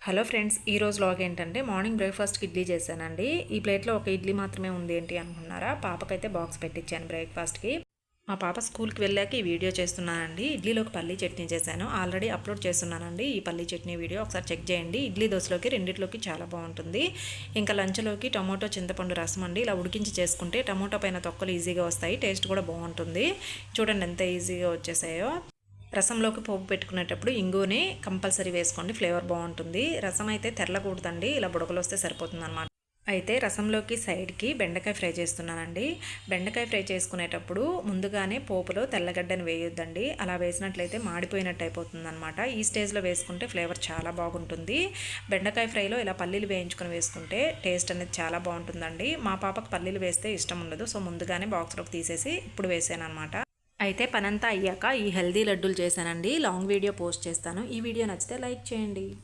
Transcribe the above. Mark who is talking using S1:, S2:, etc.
S1: Hello friends, ఈరోజు vlog ఏంటంటే morning బ్రేక్ఫాస్ట్కి ఇడ్లీ చేశానండి. ఈ ప్లేట్లో ఒక ఇడ్లీ మాత్రమే ఉంది ఏంటి అనుకున్నారా? పాపకైతే బాక్స్ పెట్టించాను బ్రేక్ఫాస్ట్కి. మా పాప స్కూల్కి వెళ్ళాక ఈ వీడియో చేస్తున్నానండి. ఇడ్లీలోకి పల్లీ చట్నీ చేశాను, ఆల్రెడీ అప్లోడ్ చేస్తున్నానండి ఈ పల్లీ చట్నీ వీడియో, ఒకసారి చెక్ చేయండి. ఇడ్లీ దోశలోకి రెండిట్లోకి చాలా బాగుంటుంది. ఇంకా లంచ్లోకి టమోటో చింతపండు రసం అండి. ఇలా ఉడికించి చేసుకుంటే టమోటో పైన తొక్కలు ఈజీగా వస్తాయి, టేస్ట్ కూడా బాగుంటుంది. చూడండి ఎంత ఈజీగా వచ్చేసాయో. రసంలోకి పోపు పెట్టుకునేటప్పుడు ఇంగువని కంపల్సరీ వేసుకోండి, ఫ్లేవర్ బాగుంటుంది. రసం అయితే తెరలకూడదండి, ఇలా బుడగలు వస్తే సరిపోతుంది అనమాట. అయితే రసంలోకి సైడ్కి బెండకాయ ఫ్రై చేస్తున్నానండి. బెండకాయ ఫ్రై చేసుకునేటప్పుడు ముందుగానే పోపులో తెల్లగడ్డని వేయొద్దండి, అలా వేసినట్లయితే మాడిపోయినట్టు అయిపోతుంది అనమాట. ఈ స్టేజ్లో వేసుకుంటే ఫ్లేవర్ చాలా బాగుంటుంది. బెండకాయ ఫ్రైలో ఇలా పల్లీలు వేయించుకొని వేసుకుంటే టేస్ట్ అనేది చాలా బాగుంటుందండి. మా పాపకు పల్లీలు వేస్తే ఇష్టం ఉండదు, సో ముందుగానే బాక్స్లోకి తీసేసి ఇప్పుడు వేసాను అనమాట. అయితే పనంతా అయ్యాక ఈ హెల్దీ లడ్డూలు చేశానండి. లాంగ్ వీడియో పోస్ట్ చేస్తాను. ఈ వీడియో నచ్చితే లైక్ చేయండి.